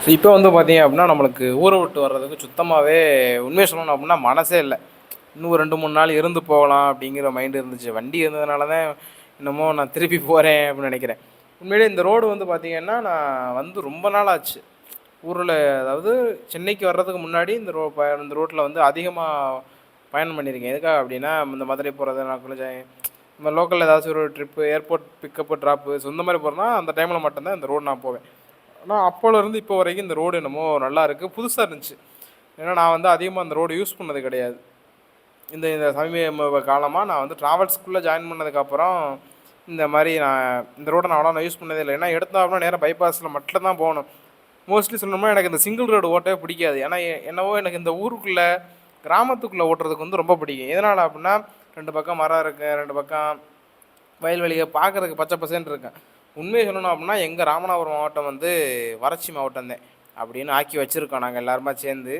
So இப்போ வந்து பார்த்தீங்க அப்படின்னா, நம்மளுக்கு ஊர விட்டு வர்றதுக்கு சுத்தமாவே உண்மைய சொல்லணும் அப்படின்னா மனசே இல்ல. இன்னும் ஒரு 2, 3 நாள் இருந்து போகலாம் அப்படிங்கிற மைண்ட் இருந்துச்சு. வண்டி இருந்ததுனால தான் என்னமோ நான் திருப்பி போறேன் அப்படின்னு நெனைக்கிறேன். உண்மையிலேயே இந்த ரோடு வந்து பார்த்தீங்கன்னா, நான் வந்து ரொம்ப நாள் ஆச்சு. ஊர்ல அதாவது சென்னைக்கு வர்றதுக்கு முன்னாடி இந்த ரோட்ல வந்து அதிகமா பயணம் பண்ணியிருக்கேன். எதுக்காக அப்படின்னா, இந்த மதுரை போறது, நான் கொஞ்சம் நம்ம லோக்கல்ல ஏதாச்சும் ஒரு trip, airport pickup, drop so இந்த மாரி போறேன்னா, அந்த டைம்ல மட்டும் தான் இந்த ரோடு நான் போவேன். ஆனா, அப்போலருந்து இப்போ வரைக்கும் இந்த ரோடு என்னமோ நல்லா இருக்கு. புதுசா இருந்துச்சு. ஏன்னா, நான் வந்து அதிகமா அந்த ரோடு யூஸ் பண்ணது கிடையாது. இந்த இந்த சமீப காலமா நான் வந்து ட்ராவல்ஸ்க்குள்ள ஜாயின் பண்ணதுக்கப்புறம், இந்த மாரி இந்த ரோட நான் அவ்வளவா யூஸ் பண்ணதே இல்ல. ஏன்னா, எடுத்தோம் அப்படின்னா நேரா பைபாஸ்ல மட்டும் தான் போகணும். மோஸ்ட்லி சொல்லணும்னா எனக்கு இந்த சிங்கிள் ரோடு ஓட்டவே பிடிக்காது. ஏன்னா, என்னவோ எனக்கு இந்த ஊருக்குள்ள, கிராமத்துக்குள்ள ஓட்டுறதுக்கு வந்து ரொம்ப பிடிக்கும். எதனால அப்படின்னா, 2 பக்கம் மரம் இருக்கு, 2 பக்கம் வயல்வெளிய பார்க்கறதுக்கு பச்சை பசேல்னு இருக்கும். உண்மைய சொல்லணும் அப்படின்னா, எங்க ராமநாதபுரம் மாவட்டம் வந்து வறட்சி மாவட்டம் தான் அப்படின்னு ஆக்கி வச்சிருக்கோம் நாங்க எல்லாருமா சேர்ந்து.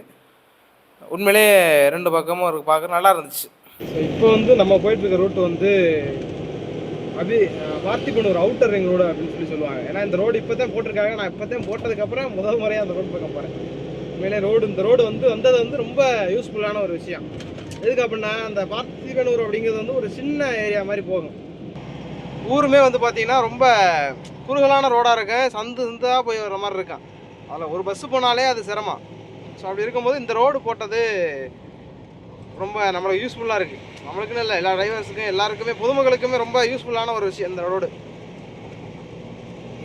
உண்மையிலேயே 2 பக்கமும் பார்க்க நல்லா இருந்துச்சு. ஸோ இப்போ வந்து நம்ம போயிட்டு இருக்க ரூட் வந்து பார்த்திபனூர் அவுட்டர் ரிங் ரோடு அப்படின்னு சொல்லுவாங்க. ஏன்னா இந்த ரோடு இப்போ தான் போட்டிருக்காங்க. நான் இப்போ தான் போட்டதுக்கப்புறம் முதல் முறையாக அந்த ரோடு பக்கம் போகிறேன். உண்மையிலே இந்த ரோடு வந்து வந்தது வந்து ரொம்ப யூஸ்ஃபுல்லான ஒரு விஷயம். எதுக்கு அப்படின்னா, அந்த பார்த்திபனூர் அப்படிங்கிறது வந்து ஒரு சின்ன ஏரியா மாதிரி போகும். ஊருமே வந்து பார்த்தீங்கன்னா ரொம்ப குறுகலான ரோடாக இருக்கு. சந்தாக போய் வர மாதிரி இருக்கான். அதில் ஒரு பஸ்ஸு போனாலே அது சிரமம். ஸோ அப்படி இருக்கும்போது இந்த ரோடு போட்டது ரொம்ப நம்மளுக்கு யூஸ்ஃபுல்லாக இருக்குது. நம்மளுக்குன்னு இல்லை, எல்லா டிரைவர்ஸுக்கும் எல்லாருக்குமே பொதுமக்களுக்குமே ரொம்ப யூஸ்ஃபுல்லான ஒரு விஷயம் இந்த ரோடு.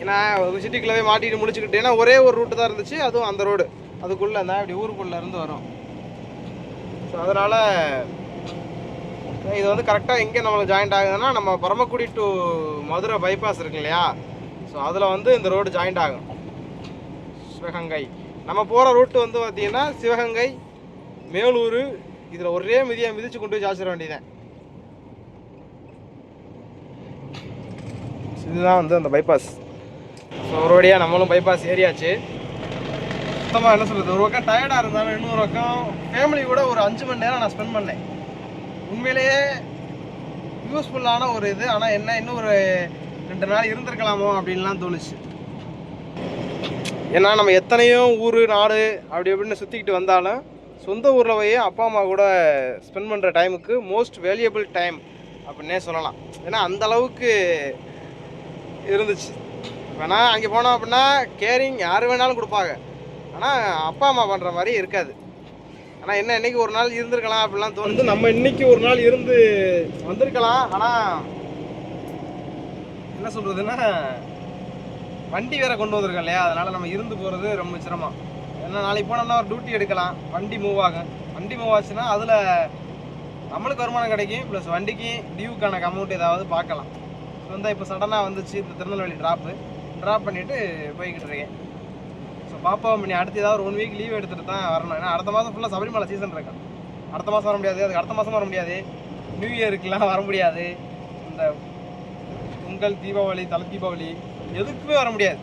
ஏன்னா ஒரு சிட்டிக்குள்ளே மாட்டிட்டு முடிச்சுக்கிட்டு, ஏன்னா ஒரே ஒரு ரூட்டு தான் இருந்துச்சு, அதுவும் அந்த ரோடு அதுக்குள்ளே இருந்தால் இப்படி ஊருக்குள்ளே இருந்து வரும். ஸோ அதனால் இது வந்து கரெக்டாக எங்கே நம்மளுக்கு ஜாயிண்ட் ஆகுதுன்னா, நம்ம பரமக்குடி டு மதுரை பைபாஸ் இருக்கு இல்லையா, ஸோ அதில் வந்து இந்த ரோடு ஜாயிண்ட் ஆகும். சிவகங்கை நம்ம போகிற ரூட்டு வந்து பார்த்திங்கன்னா சிவகங்கை, மேலூர், இதில் ஒரே மிதிச்சு கொண்டு போய் சாச்சிட வேண்டியதான். இதுதான் வந்து அந்த பைபாஸ். ஸோ ஒரு வழியாக நம்மளும் பைபாஸ் ஏறியாச்சு. சுத்தமாக என்ன சொல்கிறது, ஒரு பக்கம் டயர்டாக இருந்தாலும் இன்னொரு பக்கம் ஃபேமிலி கூட ஒரு 5 மணி நேரம் நான் ஸ்பெண்ட் பண்ணேன். உண்மையிலேயே யூஸ்ஃபுல்லான ஒரு இது. ஆனால் என்ன, இன்னும் ஒரு 2 நாள் இருந்திருக்கலாமோ அப்படின்லாம் தோணுச்சு. ஏன்னா நம்ம எத்தனையோ ஊர் நாடு அப்படி எப்படின்னு சுற்றிக்கிட்டு வந்தாலும் சொந்த ஊரில் போய் அப்பா அம்மா கூட ஸ்பெண்ட் பண்ணுற டைமுக்கு மோஸ்ட் வேல்யூபிள் டைம் அப்படின்னே சொல்லலாம். ஏன்னா அந்த அளவுக்கு இருந்துச்சு. வேணா அங்கே போனோம் அப்படின்னா கேரிங் யார் வேணாலும் கொடுப்பாங்க, ஆனால் அப்பா அம்மா பண்ணுற மாதிரி இருக்காது. ஆனால் என்ன, இன்னைக்கு ஒரு நாள் இருந்திருக்கலாம் அப்படிலாம் தோணுது. நம்ம இன்னைக்கு ஒரு நாள் இருந்து வந்திருக்கலாம். ஆனால் என்ன சொல்கிறதுன்னா, வண்டி வேற கொண்டு வந்திருக்கோம் இல்லையா, அதனால் நம்ம இருந்து போகிறது ரொம்ப சிரமம். ஏன்னா நாளைக்கு போனோம்னா ஒரு டியூட்டி எடுக்கலாம், வண்டி மூவ் ஆகும். வண்டி மூவ் ஆச்சுன்னா அதில் நம்மளுக்கு வருமானம் கிடைக்கும், ப்ளஸ் வண்டிக்கு டியூக்கான அமௌண்ட் ஏதாவது பார்க்கலாம். ஸோ வந்து இப்போ சடனாக வந்துச்சு இந்த திருநெல்வேலி ட்ராப் பண்ணிவிட்டு போய்கிட்டு இருக்கேன். ஸோ பாப்பாவை பண்ணி அடுத்து ஏதாவது ஒரு 1 வீக் லீவ் எடுத்துகிட்டு தான் வரணும். ஏன்னா அடுத்த மாதம் ஃபுல்லாக சபரிமலை சீசன் இருக்கேன். அடுத்த மாதம் வர முடியாது, அதுக்கு அடுத்த மாதம் வர முடியாது, நியூ இயருக்குலாம் வர முடியாது, இந்த பொங்கல், தீபாவளி, தலை தீபாவளி எதுக்குமே வர முடியாது.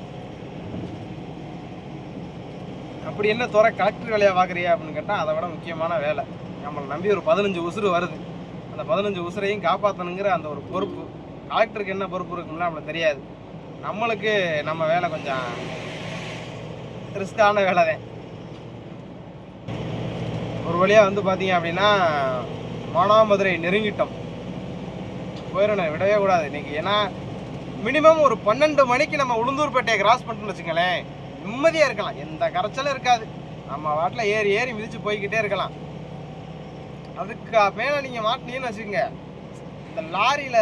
அப்படி என்ன கலெக்டர் வேலையாக பார்க்குறியா அப்படின்னு கேட்டால், அதை விட முக்கியமான வேலை. நம்மளை நம்பி ஒரு 15 உசுறு வருது. அந்த 15 உசுரையும் காப்பாற்றணுங்கிற அந்த ஒரு பொறுப்பு. கலெக்டருக்கு என்ன பொறுப்பு இருக்குன்னா நம்மளுக்கு தெரியாது. நம்மளுக்கு நம்ம வேலை கொஞ்சம் ரிஸ்கான வேலை தான். ஒரு வழியாக வந்து பார்த்தீங்க அப்படின்னா மானாமதுரை நெருங்கிட்டோம். போயிடணும், விடவே கூடாது இன்னைக்கு. ஏன்னா மினிமம் ஒரு 12 மணிக்கு நம்ம உளுந்தூர்பேட்டையை கிராஸ் பண்ணிட்டோம்னு வச்சுங்களேன், நிம்மதியாக இருக்கலாம், எந்த கரைச்சலும் இருக்காது. நம்ம வாட்டில் ஏறி மிதிச்சு போய்கிட்டே இருக்கலாம். அதுக்கு மேலே நீங்கள் மாட்டினீங்கன்னு வச்சுக்கோங்க, இந்த லாரியில்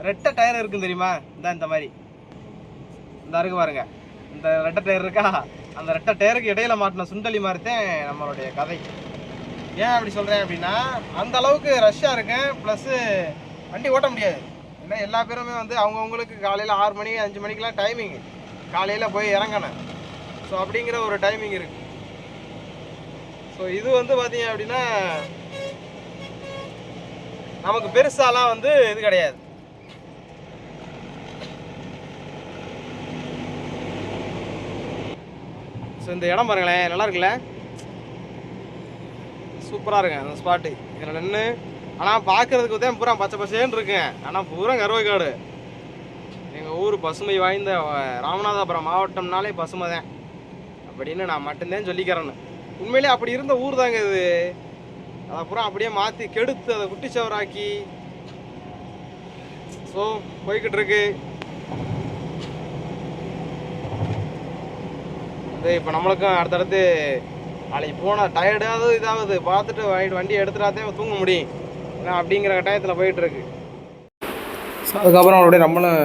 ரெட்டை டயர் இருக்குன்னு தெரியுமா, இந்த மாதிரி இந்த இருக்கு பாருங்க, இந்த ரெட்டை டயர் இருக்கா, அந்த ரெட்டை டயருக்கு இடையில மாட்டின சுண்டலி மாதிரி தான் நம்மளுடைய கதை. ஏன் அப்படி சொல்கிறேன் அப்படின்னா, அந்த அளவுக்கு ரஷ்ஷாக இருக்கேன். ப்ளஸ்ஸு வண்டி ஓட்ட முடியாது. ஏன்னா எல்லா பேருமே வந்து அவங்கவுங்களுக்கு காலையில் 6 மணி 5 மணிக்கெலாம் டைமிங்கு, காலையில் போய் இறங்கணும். ஸோ அப்படிங்கிற ஒரு டைமிங் இருக்குது. ஸோ இது வந்து பார்த்தீங்க அப்படின்னா நமக்கு பெருசாலாம் வந்து இது கிடையாது. ஸோ இந்த இடம் பாருங்களேன், நல்லா இருக்குல்ல, சூப்பராக இருக்குங்க அந்த ஸ்பாட்டு. இதில் நின்று ஆனால் பார்க்குறதுக்கு தான் பூரா பச்சை பசேன்னு இருக்குங்க, ஆனால் பூரா கருவக்காடு. எங்கள் ஊர் பசுமை வாய்ந்த ராமநாதபுரம் மாவட்டம்னாலே பசுமை தான். அப்படின்னு நான் மட்டும்தான் சொல்லிக்கிறேன்னு. உண்மையிலே அப்படி இருந்த ஊர் தாங்க இது. அதை அப்புறம் அப்படியே மாற்றி கெடுத்து அதை குட்டிச்சவராக்கி ஸோ போய்கிட்டு இருக்கு. இப்போ நம்மளுக்கும் அடுத்தடுத்து நாளைக்கு போனால் டயர்டாவது இதாவது பார்த்துட்டு வண்டியை எடுத்துட்டாதே தூங்க முடியும், ஏன்னா அப்படிங்கிற கட்டாயத்தில் போயிட்டுருக்கு. ஸோ அதுக்கப்புறம் அப்படியே நம்மளும்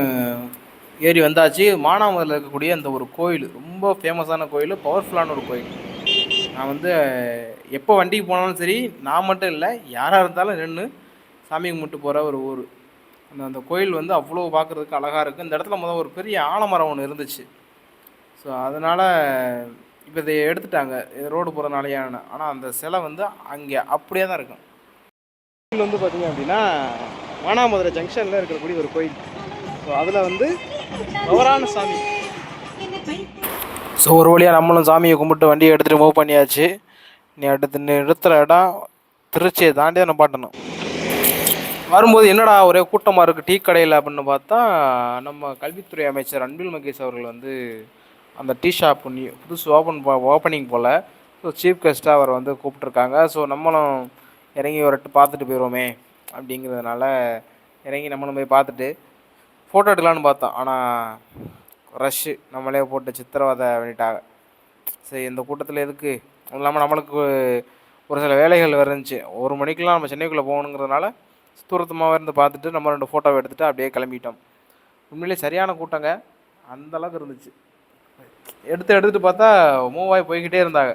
ஏறி வந்தாச்சு. மானாமதுரையில் இருக்கக்கூடிய அந்த ஒரு கோயில் ரொம்ப ஃபேமஸான கோயில், பவர்ஃபுல்லான ஒரு கோயில். நான் வந்து எப்போ வண்டிக்கு போனாலும் சரி, நான் மட்டும் இல்லை யாராக இருந்தாலும் நின்று சாமி கும்பிட்டு போகிற ஒரு ஊர். அந்த கோயில் வந்து அவ்வளோ பார்க்குறதுக்கு அழகாக இருக்குது. இந்த இடத்துல ஒரு பெரிய ஆலமரம் ஒன்று இருந்துச்சு. ஸோ அதனால் இப்போ இதை எடுத்துட்டாங்க, ரோடு போகிறதுனாலையான. ஆனால் அந்த சிலை வந்து அங்கே அப்படியே தான் இருக்கும். கோயில் வந்து பார்த்திங்க அப்படின்னா மானாமதுரை ஜங்ஷனில் இருக்கக்கூடிய ஒரு கோயில். ஸோ அதில் வந்து பவரான சாமி. ஸோ ஒரு வழியாக நம்மளும் சாமியை கும்பிட்டு வண்டியை எடுத்துகிட்டு மூவ் பண்ணியாச்சு. நீ அடுத்து நிறுத்துகிற இடம் திருச்சியை தாண்டி தான் பாட்டணும். வரும்போது என்னடா ஒரே கூட்டமாக இருக்குது டீ கடையில் அப்படின்னு பார்த்தா, நம்ம கல்வித்துறை அமைச்சர் அன்பில் மகேஷ் அவர்கள் வந்து அந்த டீ ஷாப் புதுசு ஓப்பனிங் போல். ஸோ சீஃப் கெஸ்ட்டாக அவர் வந்து கூப்பிட்ருக்காங்க. ஸோ நம்மளும் இறங்கி ஒரு பார்த்துட்டு போயிடுவோமே அப்படிங்கிறதுனால இறங்கி நம்மளும் போய் பார்த்துட்டு ஃபோட்டோ எடுக்கலான்னு பார்த்தோம். ஆனால் ரஷ்ஷு நம்மளே போட்டு சித்திரவதை பண்ணிட்டாங்க. சரி இந்த கூட்டத்தில் எதுக்கு, இல்லாமல் நம்மளுக்கு ஒரு சில வேலைகள் இருந்துச்சு. 1 மணிக்கெலாம் நம்ம சென்னைக்குள்ளே போகணுங்கிறதுனால தூரத்தமாக இருந்து பார்த்துட்டு நம்ம 2 ஃபோட்டோவை எடுத்துகிட்டு அப்படியே கிளம்பிட்டோம். உண்மையிலே சரியான கூட்டங்க, அந்தளவுக்கு இருந்துச்சு. எடுத்துகிட்டு பார்த்தா மூவ் ஆகி போய்கிட்டே இருந்தாங்க.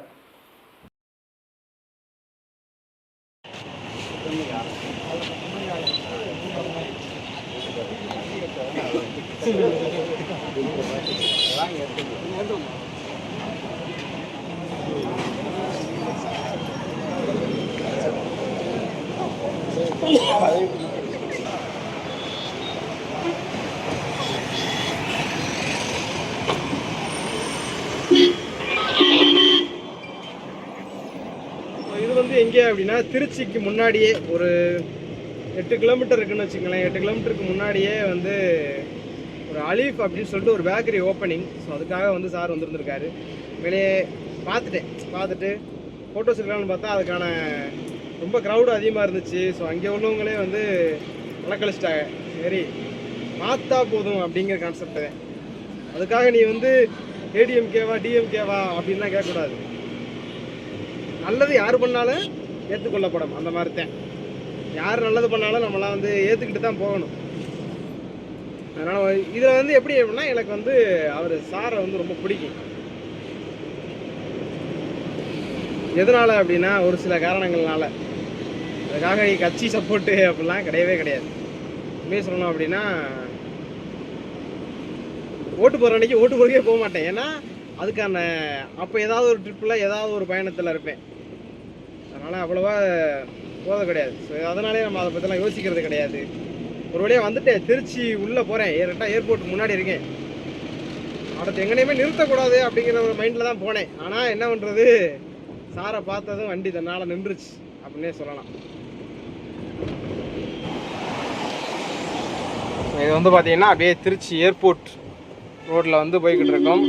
இது வந்து எங்கே அப்படின்னா திருச்சிக்கு முன்னாடியே ஒரு 8 கிலோமீட்டர் இருக்குன்னு வச்சுக்கங்களேன். 8 கிலோமீட்டருக்கு முன்னாடியே வந்து ஒரு அலீஃப் அப்படின்னு சொல்லிட்டு ஒரு பேக்கரி ஓப்பனிங். ஸோ அதுக்காக வந்து சார் வந்துருந்துருக்காரு. வெளியே பார்த்துட்டு ஃபோட்டோஸ் எடுக்கலாம்னு பார்த்தா அதுக்கான ரொம்ப க்ரௌடு அதிகமாக இருந்துச்சு. ஸோ அங்கே உள்ளவங்களே வந்து வழக்கழிச்சிட்டாங்க. சரி பார்த்தா போதும் அப்படிங்கிற கான்செப்ட் தான். அதுக்காக நீ வந்து ஏடிஎம்கேவா டிஎம்கேவா அப்படின்லாம் கேட்கக்கூடாது. நல்லது யார் பண்ணாலும் ஏற்றுக்கொள்ளப்படும், அந்த மாதிரி தான். யார் நல்லது பண்ணாலும் நம்மளாம் வந்து ஏற்றுக்கிட்டு தான் போகணும். அதனால் இதில் வந்து எப்படி அப்படின்னா எனக்கு வந்து அவர் சாரை வந்து ரொம்ப பிடிக்கும். எதனால் அப்படின்னா ஒரு சில காரணங்கள்னால. அதுக்காக கட்சி சப்போர்ட்டு அப்படிலாம் கிடையவே கிடையாது. உண்மையை சொல்லணும் அப்படின்னா ஓட்டு போகிற அன்றைக்கி ஓட்டு போகிறக்கே போக மாட்டேன். ஏன்னா அதுக்கான அப்போ ஏதாவது ஒரு ட்ரிப்பில் ஏதாவது ஒரு பயணத்தில் இருப்பேன். அதனால் அவ்வளோவா போத கிடையாது. ஸோ அதனாலே நம்ம அதை பற்றிலாம் யோசிக்கிறது கிடையாது. ஒரு வழியாக வந்துட்டேன், திருச்சி உள்ளே போகிறேன். ஏர்போர்ட் முன்னாடி இருக்கேன். அடுத்து எங்கேயுமே நிறுத்தக்கூடாது அப்படிங்கிற ஒரு மைண்டில் தான் போனேன். ஆனால் என்ன பண்ணுறது, சாரை பார்த்ததும் வண்டி தன்னால் நின்றுச்சு அப்படின்னே சொல்லலாம். இது வந்து பார்த்தீங்கன்னா அப்படியே திருச்சி ஏர்போர்ட் ரோட்டில் வந்து போய்கிட்டு இருக்கோம்.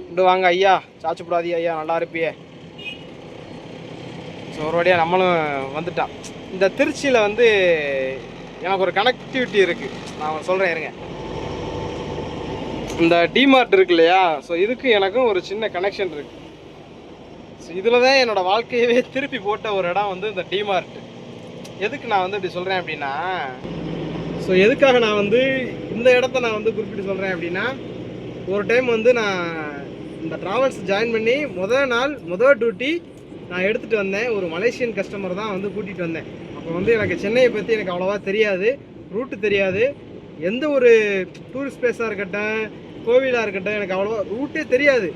இண்டு வாங்க ஐயா, சாச்சுப்படாதீ ஐயா, நல்லா இருப்பியே. ஸோ ஒரு வழியாக நம்மளும் வந்துட்டான். இந்த திருச்சியில் வந்து எனக்கு ஒரு கனெக்டிவிட்டி இருக்குது, நான் சொல்கிறேன் இருங்க. இந்த டிமார்ட் இருக்கு இல்லையா, ஸோ இதுக்கு எனக்கும் ஒரு சின்ன கனெக்ஷன் இருக்குது. ஸோ இதில் தான் என்னோடய வாழ்க்கையவே திருப்பி போட்ட ஒரு இடம் வந்து இந்த டிமார்ட். எதுக்கு நான் வந்து இப்படி சொல்கிறேன் அப்படின்னா, ஸோ எதுக்காக நான் வந்து இந்த இடத்த நான் வந்து குறிப்பிட்டு சொல்கிறேன் அப்படின்னா, ஒரு டைம் வந்து நான் இந்த ட்ராவல்ஸ் ஜாயின் பண்ணி முதல் டியூட்டி நான் எடுத்துகிட்டு வந்தேன். ஒரு மலேசியன் கஸ்டமர் தான் வந்து கூட்டிகிட்டு வந்தேன். அப்போ வந்து எனக்கு சென்னையை பற்றி எனக்கு அவ்வளோவா தெரியாது, ரூட்டு தெரியாது. எந்த ஒரு டூரிஸ்ட் பிளேஸாக இருக்கட்டும், கோவிலாக இருக்கட்டும், எனக்கு அவ்வளோவா ரூட்டே தெரியாது.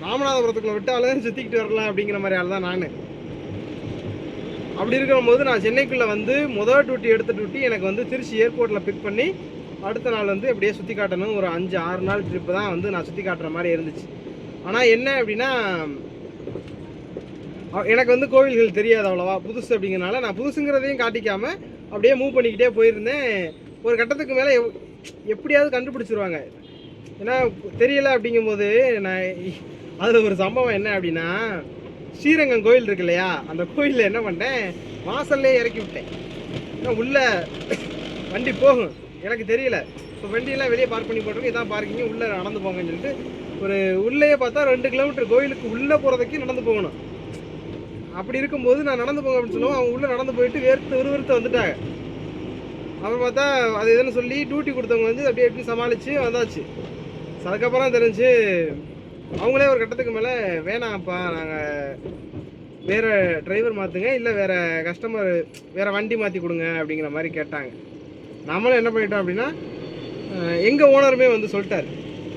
ராமநாதபுரத்துக்குள்ளே விட்டாலும் சுற்றிக்கிட்டு வரலாம் அப்படிங்கிற மாதிரி ஆள் தான் நான். அப்படி இருக்கும்போது நான் சென்னைக்குள்ளே வந்து முதல் டியூட்டி எடுத்த டியூட்டி எனக்கு வந்து திருச்சி ஏர்போர்ட்டில் பிக் பண்ணி அடுத்த நாள் வந்து அப்படியே சுற்றி காட்டணும். ஒரு 5-6 நாள் ட்ரிப்பு தான் வந்து நான் சுற்றி காட்டுற மாதிரி இருந்துச்சு. ஆனால் என்ன அப்படின்னா, எனக்கு வந்து கோவில்கள் தெரியாது அவ்வளோவா, புதுசு அப்படிங்கிறனால நான் புதுசுங்கிறதையும் காட்டிக்காமல் அப்படியே மூவ் பண்ணிக்கிட்டே போயிருந்தேன். ஒரு கட்டத்துக்கு மேலே எப்படியாவது கண்டுபிடிச்சிருவாங்க. ஏன்னா தெரியலை அப்படிங்கும்போது நான் அதில் ஒரு சம்பவம் என்ன அப்படின்னா, ஸ்ரீரங்கம் கோயில் இருக்கு இல்லையா, அந்த கோயிலில் என்ன பண்ணேன், வாசல்லே இறக்கி விட்டேன். ஏன்னா உள்ளே வண்டி போகும் எனக்கு தெரியல. ஸோ வண்டியெல்லாம் வெளியே பார்க் பண்ணி போட்டிருக்கு, இதான் பார்க்கிங்க, உள்ளே நடந்து போங்கன்னு சொல்லிட்டு ஒரு உள்ளேயே பார்த்தா 2 கிலோமீட்டர் கோயிலுக்கு உள்ளே போகிறதுக்கு நடந்து போகணும். அப்படி இருக்கும்போது நான் நடந்து போங்க அப்படின்னு சொல்லுவோம். அவங்க உள்ளே நடந்து போயிட்டு விறுவிறுத்து வந்துட்டாங்க. அப்புறம் பார்த்தா அது எதுன்னு சொல்லி டியூட்டி கொடுத்தவங்க வந்து அப்படியே எப்படி சமாளித்து வந்தாச்சு. அதுக்கப்புறம் தெரிஞ்சு அவங்களே ஒரு கட்டத்துக்கு மேலே வேணாம்ப்பா, நாங்கள் வேறு டிரைவர் மாற்றுங்க, இல்லை வேறு கஸ்டமர் வேறு வண்டி மாற்றி கொடுங்க அப்படிங்கிற மாதிரி கேட்டாங்க. நம்மளும் என்ன பண்ணிட்டோம் அப்படின்னா, எங்கள் ஓனருமே வந்து சொல்லிட்டார்,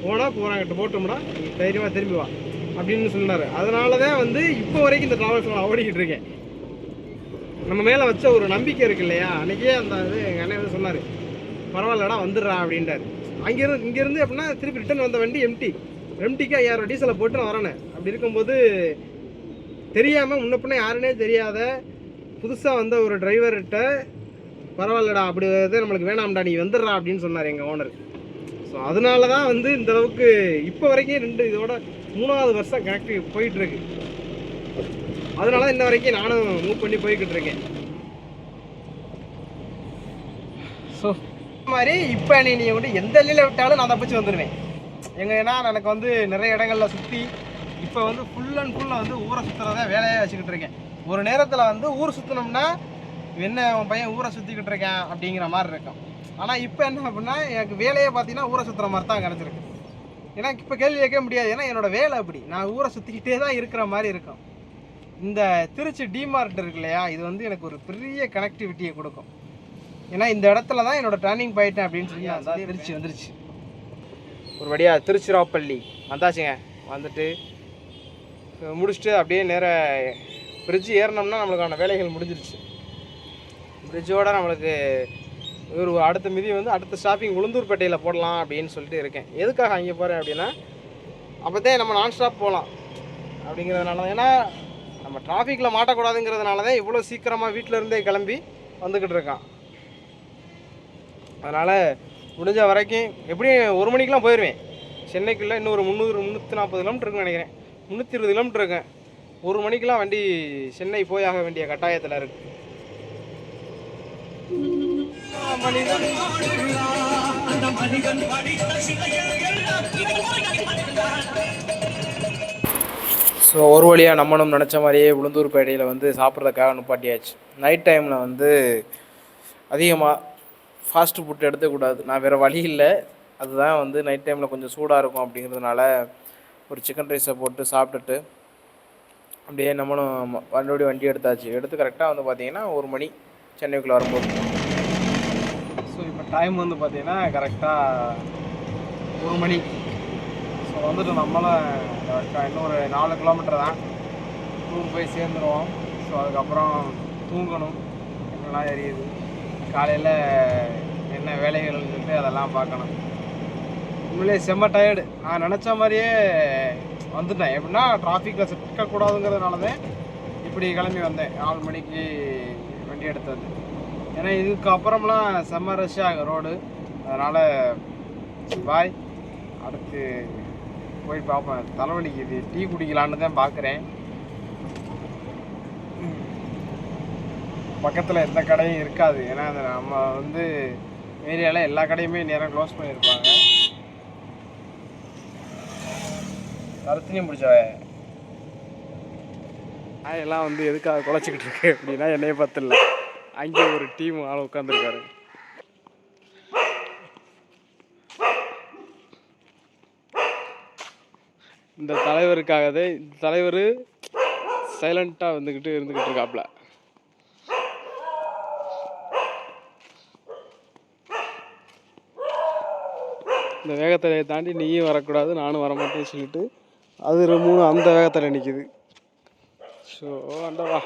போனாங்கிட்ட போட்டோம்னா நீ தைரியமாக திரும்பி வா அப்படின்னு சொன்னார். அதனால தான் வந்து இப்போ வரைக்கும் இந்த ட்ராவல்ஸ் நான் ஓடிக்கிட்டு இருக்கேன். நம்ம மேலே வச்ச ஒரு நம்பிக்கை இருக்கு இல்லையா. அன்றைக்கே அந்த இது எங்கள் அண்ணன் வந்து சொன்னார், பரவாயில்லடா வந்துடுறா அப்படின்ட்டார். இங்கேருந்து அப்படின்னா திருப்பி ரிட்டன் வந்த வண்டி எம்டிக்கு 5000 டீசலை போட்டு நான் வரேன். அப்படி இருக்கும்போது தெரியாமல் முன்ன பின்ன யாருன்னே தெரியாத புதுசாக வந்த ஒரு டிரைவர்கிட்ட பரவாயில்லடா அப்படி நம்மளுக்கு வேணாம்டா நீ வந்துடுறா அப்படின்னு சொன்னார் எங்கள் ஓனர். ஸோ அதனால தான் வந்து இந்தளவுக்கு இப்போ வரைக்கும் இதோட 3வது வருஷம் கனெக்ட் போயிட்டுருக்கு. அதனால தான் இன்ன வரைக்கும் நானும் மூவ் பண்ணி போய்கிட்டு இருக்கேன். ஸோ இந்த மாதிரி இப்போ நீ வந்து எந்த எல்லையில் விட்டாலும் நான் தப்பிச்சு வந்துடுவேன். ஏன்னா எனக்கு வந்து நிறைய இடங்களில் சுற்றி இப்போ வந்து ஃபுல் அண்ட் ஃபுல்லாக வந்து ஊரை சுற்றுறத வேலையாக வச்சுக்கிட்டு இருக்கேன். ஒரு நேரத்தில் வந்து ஊர் சுற்றினோம்னா என்ன உன் பையன் ஊரை சுற்றிக்கிட்டு இருக்கேன் அப்படிங்கிற மாதிரி இருக்கும். ஆனால் இப்போ என்ன அப்படின்னா எனக்கு வேலையை பார்த்தீங்கன்னா ஊரை சுற்றுற மாதிரி தான் கிடச்சிருக்கு. ஏன்னா இப்போ கேள்வி கேட்க முடியாது, ஏன்னா என்னோடய வேலை அப்படி, நான் ஊரை சுற்றிக்கிட்டே தான் இருக்கிற மாதிரி இருக்கும். இந்த திருச்சி டிமார்ட் இருக்கு இல்லையா, இது வந்து எனக்கு ஒரு பெரிய கனெக்டிவிட்டியை கொடுக்கும். ஏன்னா இந்த இடத்துல தான் என்னோடய டர்னிங் பாயிண்ட் அப்படின்னு சொல்லி நான் திருச்சி வந்துருச்சு. ஒரு வழியாக திருச்சிராப்பள்ளி வந்தாச்சுங்க. வந்துட்டு முடிச்சுட்டு அப்படியே நேராக பிரிட்ஜ் ஏறினோம்னா நம்மளுக்கான வேலைகள் முடிஞ்சிருச்சு. பிரிட்ஜோடு நம்மளுக்கு ஒரு அடுத்த மிதி வந்து அடுத்த ஸ்டாப்பிங் உளுந்தூர்பேட்டையில் போடலாம் அப்படின்னு சொல்லிட்டு இருக்கேன். எதுக்காக அங்கே போகிறேன் அப்படின்னா, அப்போ தான் நம்ம நான் ஸ்டாப் போகலாம் அப்படிங்கிறதுனால தான். ஏன்னா நம்ம டிராஃபிக்கில் மாட்டக்கூடாதுங்கிறதுனால தான் இவ்வளோ சீக்கிரமாக வீட்டிலேருந்தே கிளம்பி வந்துக்கிட்டு இருக்கான். அதனால் முடிஞ்ச வரைக்கும் எப்படியும் 1 மணிக்கெலாம் போயிடுவேன். சென்னைக்குள்ளே இன்னும் ஒரு 340 கிலோமீட்டர் இருக்குன்னு நினைக்கிறேன், 320 கிலோமீட்டர் இருக்கேன். 1 மணிக்கெலாம் வண்டி சென்னை போய் ஆக வேண்டிய கட்டாயத்தில் இருக்குது. ஸோ ஒரு வழியாக நம்மளும் நினச்ச மாதிரியே உளுந்தூர்பேட்டையில் வந்து சாப்பிட்றதுக்காக நிப்பாட்டியாச்சு. நைட் டைமில் வந்து அதிகமாக ஃபாஸ்ட்டு ஃபுட் எடுத்துக்கூடாது, நான் வேறு வழி இல்லை. அதுதான் வந்து நைட் டைமில் கொஞ்சம் சூடாக இருக்கும் அப்படிங்கிறதுனால ஒரு சிக்கன் ரைஸை போட்டு சாப்பிட்டுட்டு அப்படியே நம்மளும் வண்டி எடுத்தாச்சு. எடுத்து கரெக்டாக வந்து பார்த்திங்கன்னா 1 மணி சென்னைக்குள்ளே வரும்போது. ஸோ இப்போ டைம் வந்து பார்த்திங்கன்னா கரெக்டாக 1 மணி. ஸோ வந்துட்டு நம்மளும் கரெக்டாக இன்னும் ஒரு 4 கிலோமீட்டர் தான், ரூம் போய் சேர்ந்துருவோம். ஸோ அதுக்கப்புறம் தூங்கணும், என்னெல்லாம் எரியுது, காலையில் என்ன வேலைகள்னு சொல்லிட்டு அதெல்லாம் பார்க்கணும். உண்மையிலே செம்ம டயர்டு. நான் நினச்ச மாதிரியே வந்துட்டேன். எப்படின்னா டிராஃபிக்கில் சிக்கக்கூடாதுங்கிறதுனால தான் இப்படி கிளம்பி வந்தேன். 4 மணிக்கு வண்டி எடுத்தது. ஏன்னா இதுக்கப்புறம்லாம் செம்ம ரஷ் ஆகும் ரோடு. அதனால் பாய், அடுத்து போய் பார்ப்பேன். தலைவலிக்குது, டீ குடிக்கலான்னு தான் பார்க்குறேன். பக்கத்தில் எந்த கடையும் இருக்காது, ஏன்னா நம்ம வந்து ஏரியாவில் எல்லா கடையுமே நேரம் க்ளோஸ் பண்ணியிருப்பாங்க. கருத்துலையும் பிடிச்ச எல்லாம் வந்து எதுக்காக குலைச்சிக்கிட்டு இருக்கு அப்படின்னா என்னைய பார்த்து இல்லை, அங்கே ஒரு டீம் ஆள் உட்காந்துருக்காரு. இந்த தலைவருக்காகவே இந்த தலைவர் சைலண்ட்டாக இருந்துக்கிட்டு இருக்காப்புல. இந்த வேகத்தலையை தாண்டி நீயும் வரக்கூடாது நானும் வரமாட்டேன்னு சொல்லிட்டு அது 3 அந்த வேகத்தில் நிற்கிது. ஸோ அண்டவா